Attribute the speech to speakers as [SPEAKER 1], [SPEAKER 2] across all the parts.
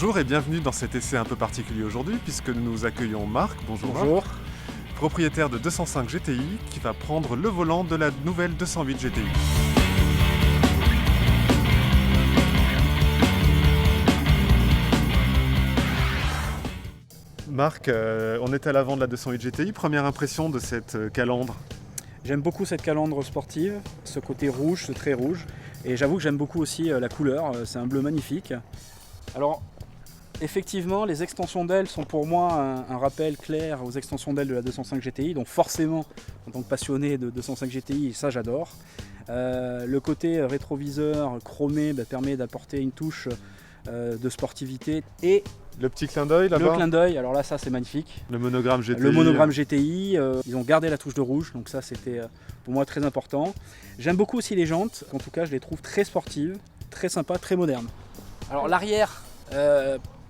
[SPEAKER 1] Bonjour et bienvenue dans cet essai un peu particulier aujourd'hui puisque nous accueillons Marc, bonjour.
[SPEAKER 2] Bonjour.
[SPEAKER 1] Marc, propriétaire de 205 GTI qui va prendre le volant de la nouvelle 208 GTI. Marc, on est à l'avant de la 208 GTI, première impression de cette calandre?
[SPEAKER 2] J'aime beaucoup cette calandre sportive, ce côté rouge, ce trait rouge. Et j'avoue que j'aime beaucoup aussi la couleur, c'est un bleu magnifique. Alors, effectivement, les extensions d'ailes sont pour moi un rappel clair aux extensions d'ailes de la 205 GTI. Donc forcément, en tant que passionné de 205 GTI, ça j'adore. Le côté rétroviseur chromé permet d'apporter une touche de sportivité. Et
[SPEAKER 1] le petit clin d'œil là-bas?
[SPEAKER 2] Le clin d'œil, alors là ça c'est magnifique.
[SPEAKER 1] Le monogramme GTI.
[SPEAKER 2] Le monogramme GTI, ils ont gardé la touche de rouge, donc ça c'était pour moi très important. J'aime beaucoup aussi les jantes, en tout cas je les trouve très sportives, très sympas, très modernes. Alors l'arrière,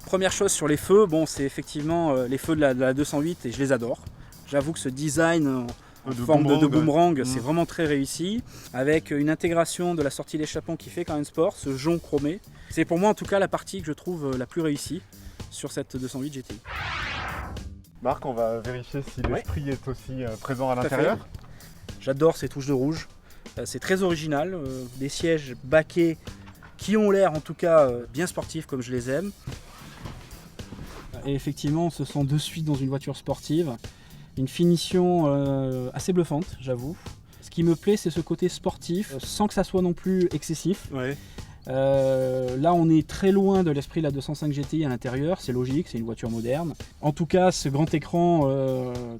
[SPEAKER 2] première chose sur les feux, bon c'est effectivement les feux de la 208 et je les adore. J'avoue que ce design en forme de boomerang, c'est vraiment très réussi, avec une intégration de la sortie d'échappement qui fait quand même sport, ce jonc chromé. C'est pour moi en tout cas la partie que je trouve la plus réussie sur cette 208 GTI.
[SPEAKER 1] Marc, on va vérifier si l'esprit est aussi présent à l'intérieur.
[SPEAKER 2] J'adore ces touches de rouge, c'est très original, des sièges baquets qui ont l'air en tout cas bien sportifs comme je les aime. Et effectivement, on se sent de suite dans une voiture sportive, une finition assez bluffante, j'avoue. Ce qui me plaît, c'est ce côté sportif, sans que ça soit non plus excessif.
[SPEAKER 1] Ouais.
[SPEAKER 2] Là on est très loin de l'esprit de la 205 GTI à l'intérieur, c'est logique, c'est une voiture moderne. En tout cas ce grand écran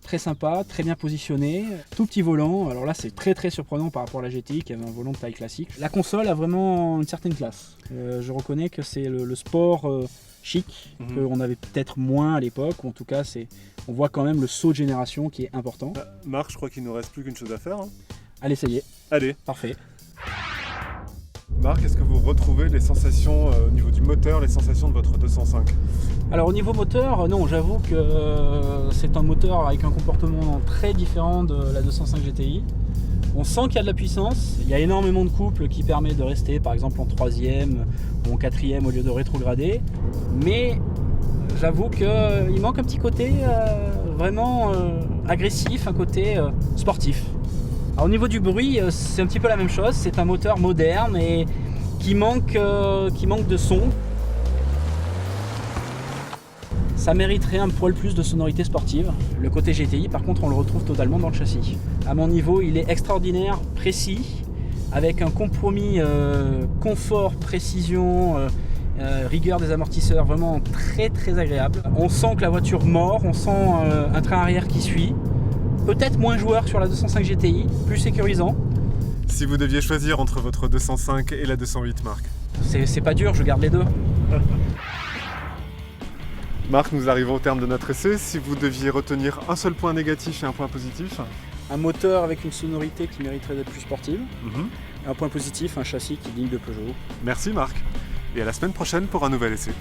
[SPEAKER 2] très sympa, très bien positionné, tout petit volant, alors là c'est très surprenant par rapport à la GTI qui avait un volant de taille classique. La console a vraiment une certaine classe, je reconnais que c'est le sport chic, qu'on avait peut-être moins à l'époque, ou en tout cas on voit quand même le saut de génération qui est important.
[SPEAKER 1] Marc, je crois qu'il ne nous reste plus qu'une chose à faire.
[SPEAKER 2] Allez, ça y est.
[SPEAKER 1] Allez.
[SPEAKER 2] Parfait.
[SPEAKER 1] Marc, est-ce que vous retrouvez les sensations au niveau du moteur, les sensations de votre 205?
[SPEAKER 2] Alors au niveau moteur, non, j'avoue que c'est un moteur avec un comportement très différent de la 205 GTI. On sent qu'il y a de la puissance, il y a énormément de couple qui permet de rester par exemple en 3e ou en 4e au lieu de rétrograder. Mais j'avoue qu'il manque un petit côté vraiment agressif, un côté sportif. Alors, au niveau du bruit, c'est un petit peu la même chose, c'est un moteur moderne et qui manque de son. Ça mériterait un poil plus de sonorité sportive. Le côté GTI, par contre, on le retrouve totalement dans le châssis. À mon niveau, il est extraordinaire, précis, avec un compromis confort, précision, rigueur des amortisseurs, vraiment très agréable. On sent que la voiture mord, on sent un train arrière qui suit. Peut-être moins joueur sur la 205 GTI, plus sécurisant.
[SPEAKER 1] Si vous deviez choisir entre votre 205 et la 208, Marc?
[SPEAKER 2] C'est pas dur, je garde les deux.
[SPEAKER 1] Marc, nous arrivons au terme de notre essai. Si vous deviez retenir un seul point négatif et un point positif?
[SPEAKER 2] Un moteur avec une sonorité qui mériterait d'être plus sportive. Et un point positif, un châssis qui est digne de Peugeot.
[SPEAKER 1] Merci Marc. Et à la semaine prochaine pour un nouvel essai.